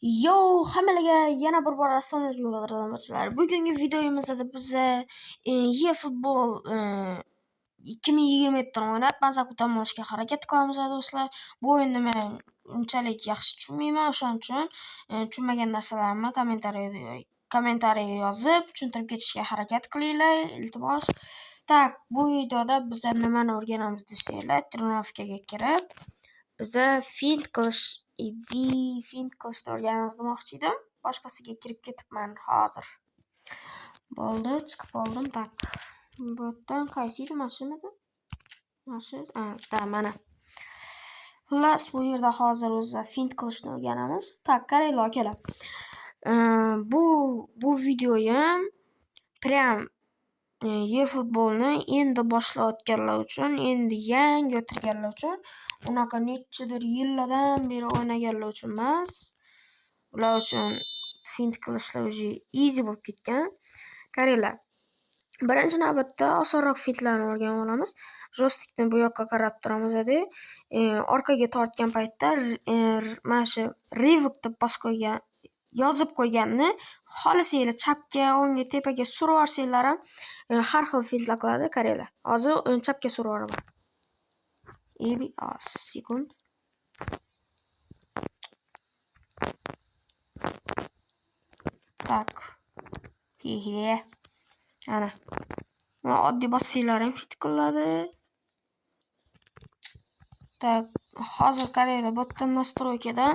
Yo, hammalarga yana bir bor assalomu alaykum qadrlamoqchilar. Bugungi videomizda biz eFootball 2027 dan o'ynab mazza dam olishga harakat qilamiz do'stlar. Bu o'yinni men unchalik yaxshi tushunmayman, o'shaning uchun tushunmagan narsalarimni kommentariya yozib tushuntirib ketishga harakat qilinglar, iltimos. Tak, bu videoda biz nimani o'rganamiz desanglar, trenirovkaga kirib biz fint qilishni o'rganamiz demoqchi edim. Boshqasiga kirib ketibman hozir. Bo'ldi, chiqib oldim. Tak. Bu yerdan qaysi edi? Mashinada? Mana. Xullas, bu yerda hozir o'zi fint qilishni o'rganamiz. Tak, qaranglar akalar. Bu videoyim prям eFootballni endi boshlayotganlar uchun, endi yangi o'tirganlar uchun, unaqa nechadir yillardan beri o'ynaganlar uchun emas. Ular uchun fint qilishlar уже easy bo'lib ketgan. Qaranglar. Birinchi navbatda osonroq fintlarni o'rganib olamiz. Joystikni bu yoqqa qarab turamiz-da. Orqaga tortgan paytda mana shu revok deb yozib qo'yganni xohlasanglar chapga, o'ngga, tepaga surib yuborsanglar ham har xil fintlar qiladi. Qaranglar. Hozir chapga surib yuboraman. Sekund. Tak. Ana. Oddiy bossanglar ham fit qiladi. Tak, hozir qaranglar, bu yerdan настройкаdan,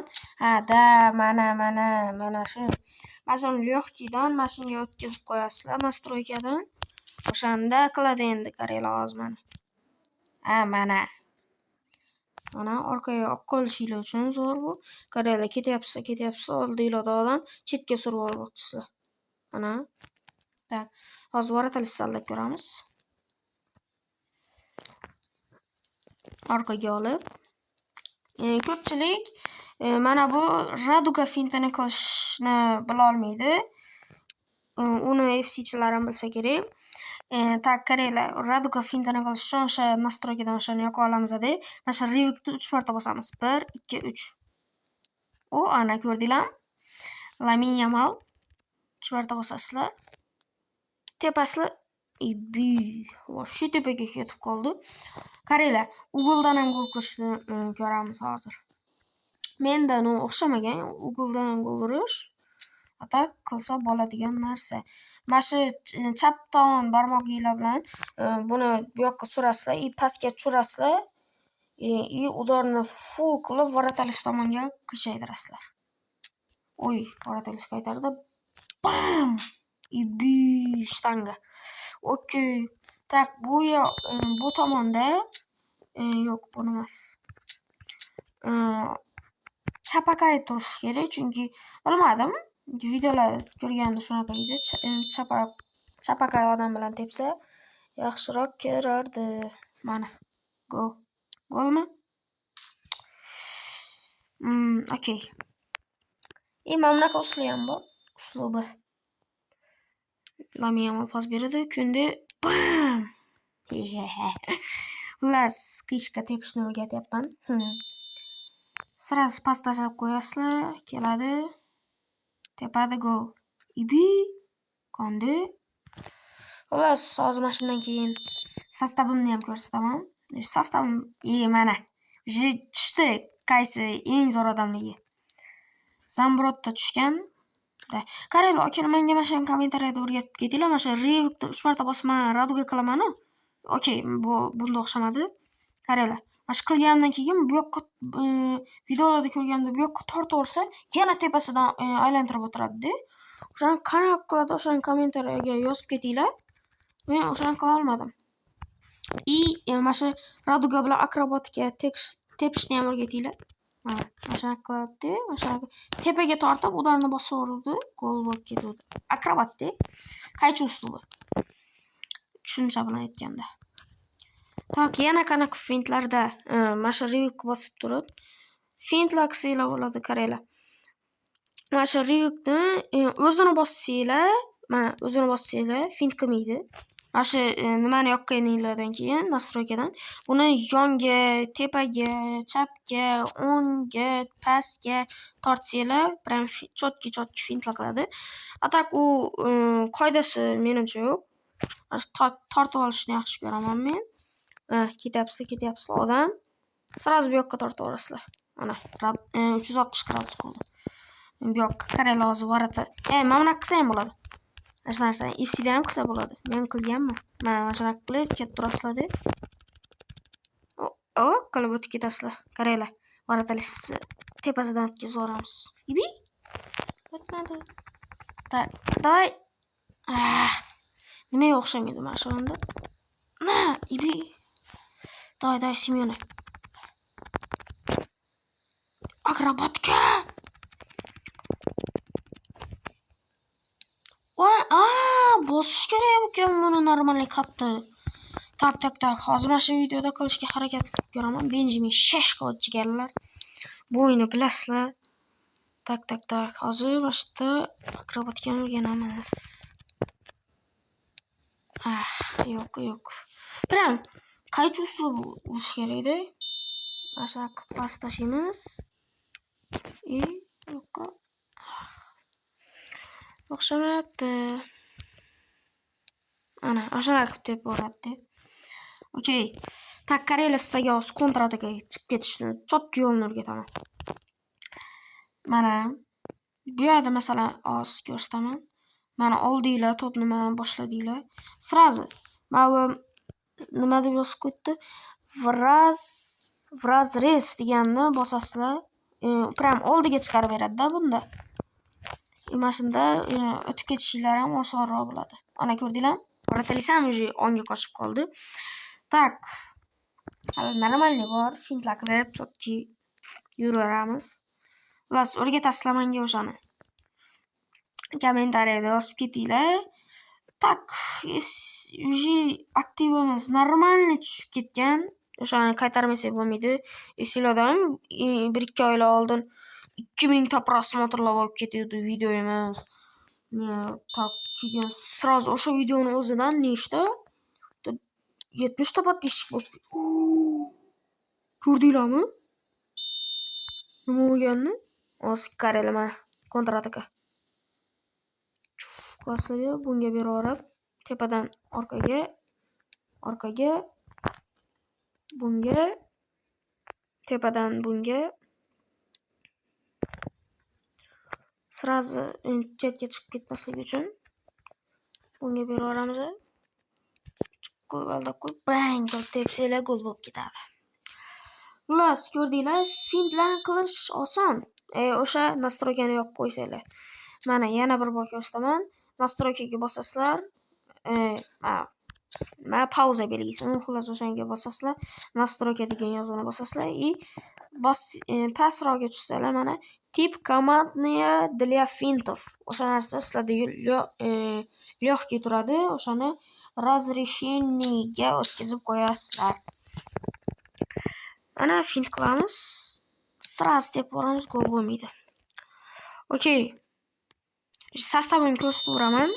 mana shu. Masalan, lёгкийdan mashinaga o'tkazib qo'yasizlar настройкаdan. O'shanda qiladi endi, qaranglar hozir mana. Mana orqaga olib qolishingiz uchun zo'r bu. Qaranglar, ketyapsiz, oldinglarda odam chetga surib olmoqchisizlar. Mana. Tak, hozir varatalisini aldab ko'ramiz. Orqaga olib. Ko'pchilik mana bu Raduga fintini qilishni bila olmaydi. Uni FC'chilar ham bilsa kerak. Tak, qaranglar, Raduga fintini qilish uchun o'sha настройкаdan o'shani yoqib olamiz-da. Mana shu revokni 3 marta bosamiz. 1, 2, 3. Ana ko'rdinglarmi? Lamin Yamal 3 marta bosasizlar. Tepasida shu tepaga ketib qoldi. Qaranglar, Ugoldan ham gol qilishni ko'ramiz hozir. Mendan u o'xshamagan, Ugoldan gol urish atak qilsa bo'ladigan narsa. Mana shu chap tomon barmog'inglar bilan buni bu yoqqa surasizlar, pastga tushirasizlar, udarni full qilib varatalis tomonga qiyshaytirasizlar. Varatalis qaytardi. Bam! Shtanga. Okey. Tak, bu tomonda yo'q, bu emas. Chapaqay turish kerak, chunki bilmadim, videolar ko'rganda shunaqa edi. Chapaqay odam bilan tepsa yaxshiroq kirardi. Mana. Golmi? Okey. Mana bunaqa uslubi ham bor. Uslubi. Lamin Yamal pas beradi, kundi bam! Xullas, qishqa tepishni o'rgatyapman. Sirasi pas tashlab qo'yasizlar, keladi. Tepada gol. Qondi. Xullas, hozir mashinadan keyin sostavimni ham ko'rsataman. Sostavim mana. Tushdi, qaysi eng zo'r odamligi. Zambrotda tushgan. Qaranglar, akalar, menga mana shuni kommentariyada o'rgatib ketinglar. Mana shu revokni 3 marta bosman, Raduga qilaman. Okey, bunda o'xshamadi. Qaranglar. Mana shu qilgandan keyin bu yoqqa videolarda ko'rganda bu yoqqa tortaversa, yana tepasidan aylantirib o'tiradi-da. O'shani qanaqa qiladi, o'shani kommentariyaga yozib ketinglar. Men o'shani qila olmadim. Mana shu Raduga bilan akrobatika tepishni ham o'rgatinglar. Mana shuni qiladi, mana shuni tepaga tortib, udarni bosaveradi, gol bo'lib ketadi. Akrobatda, qaychi uslubi. Tushuncha bilan aytganda. Tak, yana qanaqa fintlarda mana shu revokni bosib turib, fintlar qilsanglar bo'ladi, qaranglar. Mana shu revokni o'zini bossanglar, fint qilmaydi. Mana shu nimani yoqqaninglardan keyin nastroykadan buni yonga, tepaga, chapga, o'ngga, pastga tortsanglar, prям chotki fintlar qiladi. A tak u qoidasi menimcha yo'q. Tortib olishni yaxshi ko'raman men. Ketyapsizlar odam. Sразу bu yoqqa tortib olasizlar. Mana 360 gradus qildi. Bu yoqqa qaranglar hozir varata. Mana bunaqa qilsa ham bo'ladi. Mana shu narsani FC'da ham qilsa bo'ladi. Men qilganman. Mana shunaqa qilib ketib turasizlar-da. Qilib o'tib ketasizlar. Qaranglar. Varatalikni tepasidan o'tkazib yuboramiz. Ibi? O'tmadi. Так, давай. Nimaga o'xshamaydi mana shu anda? Ibi. Давай, Семёна. Akrobatka. Bosish kerak ekan buni normalniy qapti. Tak. Hozir mana shu videoda qilishga harakat qilib ko'raman. Benjamin Sheshko jigarlar. Bu o'yinni bilasizlar. Tak. Hozir mana shu yerda akrobatkani o'rganamiz. Yo'q. Prям qaychi usul urish kerak-da. Mana shu past tashlaymiz. Yo'q. O'xshamayapti. Ana, o'shanaqa qilib deb boradi. Okey. Tak, qaranglar, sizga hozir kontratakaga chiqib ketishni chotki yo'lni o'rgataman. Mana bu yerda masalan hozir ko'rsataman. Mana oldinglar, to'p nimadan boshladinglar. Sразу mana bu nima deb yozib qo'yibdi? Vrazrez deganni bosasizlar. Prям oldiga chiqarib beradi-da bunda. Mana shunda o'tib ketishinglar ham osonroq bo'ladi. Ana ko'rdinglar? Varatalis ham уже onga qochib qoldi. Tak. Hali normalniy bor, fintlar qilib chotki yuraveramiz. Xullas, o'rgatasizlar menga o'shani. Kommentariyada yozib ketinglar. Tak, уже aktivimiz normalniy tushib ketgan. O'shani qaytarmasak bo'lmaydi. Esinglardan 1-2 oylar oldin 2000 ta prosmotrlar bo'lib ketdi videomiz. Tak, keyin sразу o'sha videoni o'zidan nechta 70 ta подписчик bo'ldi. Ko'rdinglarmi? Nima bo'lganini? Hozir qaranglar mana kontrataka. Klassiga bunga beraverib, tepadan orqaga, bunga, tepadan bunga. Sразу chetga chiqib ketmasligi uchun bunga beraveramiz. Qo'yib bang qilib tepsanglar gol bo'lib ketadi. Xullas, ko'rdinglar, fintlarni qilish oson. O'sha nastroykani yoqib qo'ysanglar. Mana yana bir bor ko'rsataman. Nastroykaga bosasizlar. Mana pauza belgisini xullas o'shanga bosasizlar. Настройка degan yozuvni bosasizlar и pastroqga tushsanglar mana tip командные для финтов. O'sha narsa sizlarda lегкий turadi. O'shani разрешениеga o'tkazib qo'yasizlar. Mana fint qilamiz. Sразу deb boramiz, gol bo'lmaydi. Okey. Sostavini ko'rsatib beraman.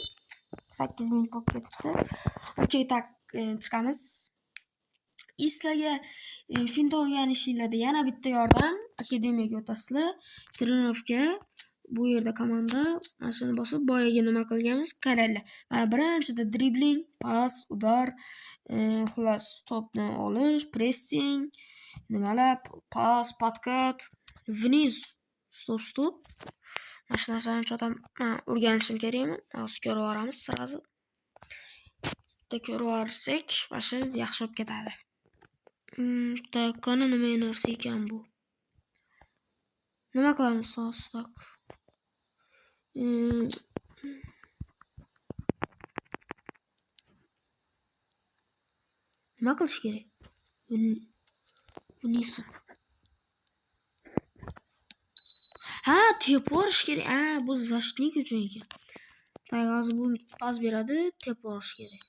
8 minut bo'lib ketibdi. Okey, tak, chiqamiz. Sizlarga fint o'rganishingizda yana bitta yordam, akademiyaga o'tasizlar. Trenovka, bu yerda komanda, mana shuni bosib boyaga nima qilganmiz? Qaranglar. Mana birinchida dribling, pas, udar, xullas to'pni olish, pressing, nimalar, pas, podkat, vniz, stop. Mana shu narsani cho'tam o'rganishim kerakmi? Hozir ko'rib olamiz sразу. Bitta ko'rib olsak, mana shu yaxshi bo'lib ketadi. Tak, qani nima narsa ekan bu? Nima qilamiz hozir tak? Nima qilish kerak? Bunisi. Tep borish kerak. Bu защитник uchun ekan. Tak, hozir bu pas beradi, tep borish kerak.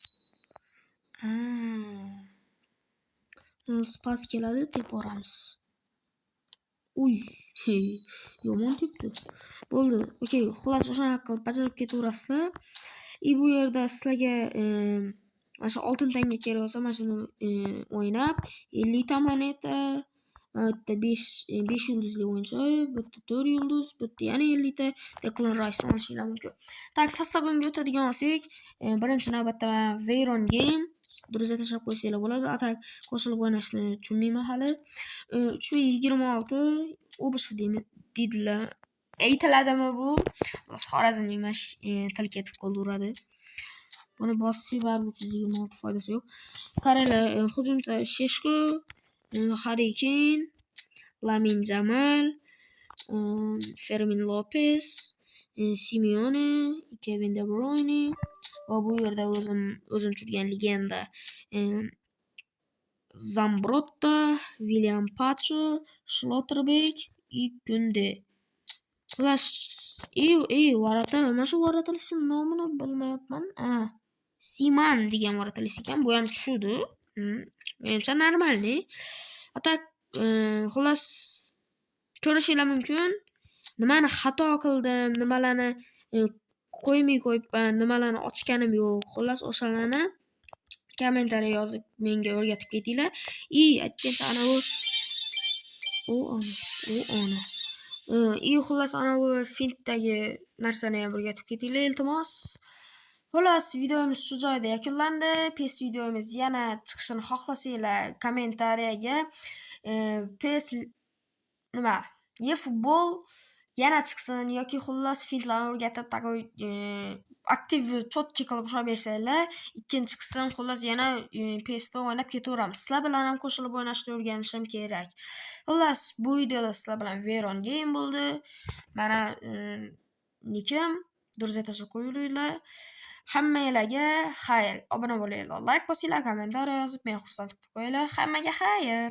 Pas keladi, tep boramiz. Yomon tepdi. Bo'ldi. Okey, xullas o'shanaqa qilib bajarib ketaverasizlar. Bu yerda sizlarga mana shu 6 tanga kerak bo'lsa, mana shuni o'ynab 50 ta moneta, bu yerda 5 yulduzli o'yinchoq, bu yerda 4 yulduz, bu yerda yana 50 ta Declan Rice olishinglar mumkin. Tak, sostavimga o'tadigan bo'lsak, birinchi navbatda Veyron Game durust tashlab qo'ysanglar bo'ladi. Atak qo'shilib o'ynashni tushunmayman hali. 3026 obsh deydilar. Aytiladimi bu? Xorazmlik til ketib qoldi. Buni bossak baribir 326 foydasi yo'q. Qaranglar, hujumda Sheshko, Harry Kane, Lamin Jamal, Fermin Lopez, Simeone, Kevin De Bruyne va bu yerda o'zim turgan legenda Zambrotta, William Pacho, Schlotterbeck, Kunde. Ular varata, mana shu varatalikning nomini bilmayapman. Siman degan varatalik ekan, bu ham tushudi. Menimcha normalni. Atak xullas ko'rishinglar mumkin. Nimani xato qildim, nimalarni qo'ymay qo'yibman, nimalarni ochganim yo'q. Xullas o'shalarni kommentariy yozib menga o'rgatib ketinglar. Aytgancha ana xullas ana bu fintdagi narsani ham o'rgatib ketinglar, iltimos. Xullas, videomiz shu joyda yakunlandi. PES videomiz yana chiqishini xohlasanglar, kommentariyaga PES eFootball yana chiqsin yoki xullas fintlarni o'rgatib takoy aktiv chotki qilib ushlab bersanglar, ikkinchi qism xullas yana PESda o'ynab ketaveramiz. Sizlar bilan ham qo'shilib o'ynashni o'rganishim kerak. Xullas, bu videoda sizlar bilan Veyron Game bo'ldi. Mana nikim durust tashlab qo'yinglar. Hammanglarga xayr. Obuna bo'linglar, like bosinglar, kommentariy yozib meni xursand qilib qo'yinglar. Hammaga xayr.